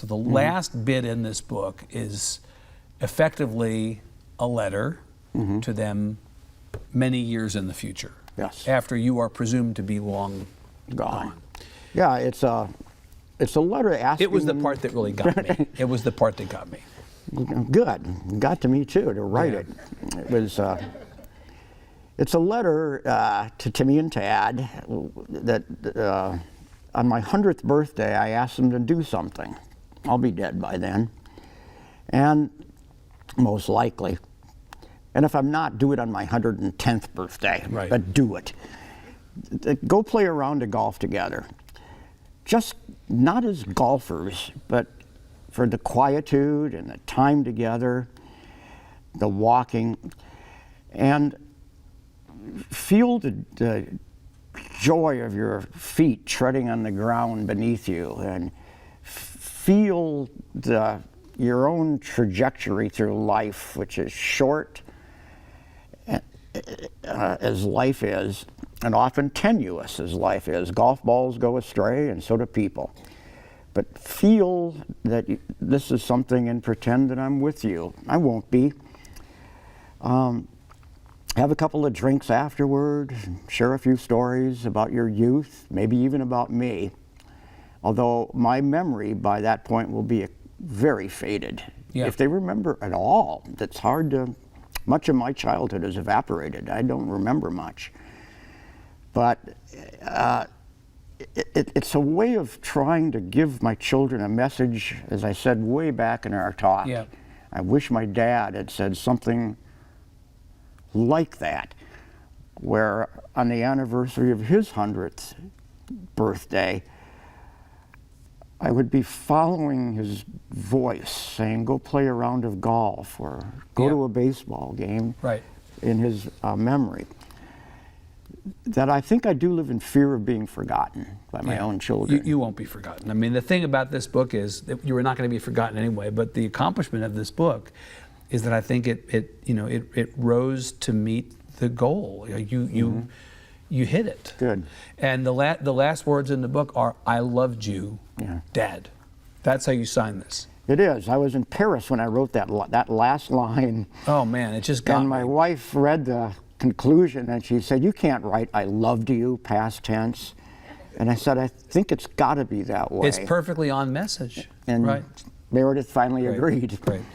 So the last bit in this book is effectively a letter to them many years in the future. Yes. After you are presumed to be long gone. Yeah, it's a letter asking. It was the part that really got me. It was the part that got me. Good. Got to me too to write it. It was. It's a letter to Timmy and Tad that on my 100th birthday I asked them to do something. I'll be dead by then, and most likely. And if I'm not, do it on my 110th birthday. Right. But do it. Go play a round of golf together. Just not as golfers, but for the quietude and the time together, the walking, and feel the joy of your feet treading on the ground beneath you, and feel your own trajectory through life, which is short as life is, and often tenuous as life is. Golf balls go astray, and so do people. But feel that this is something and pretend that I'm with you. I won't be. Have a couple of drinks afterward, share a few stories about your youth, maybe even about me. Although my memory by that point will be very faded. Yeah. If they remember at all, that's hard to, much of my childhood has evaporated. I don't remember much. But it's a way of trying to give my children a message, as I said way back in our talk. Yeah. I wish my dad had said something like that, where on the anniversary of his 100th birthday, I would be following his voice, saying, go play a round of golf or go to a baseball game, Right. in his memory. That I think I do live in fear of being forgotten by my own children. You won't be forgotten. I mean, the thing about this book is that you were not going to be forgotten anyway, but the accomplishment of this book is that I think it rose to meet the goal. You hit it. Good. And the last words in the book are, I loved you, Yeah. Dad. That's how you sign this. It is. I was in Paris when I wrote that last line. Oh man, it just got And me. my wife read the conclusion and she said, you can't write I loved you, past tense. And I said, I think it's got to be that way. It's perfectly on message. And right. Meredith finally Great. agreed. Great.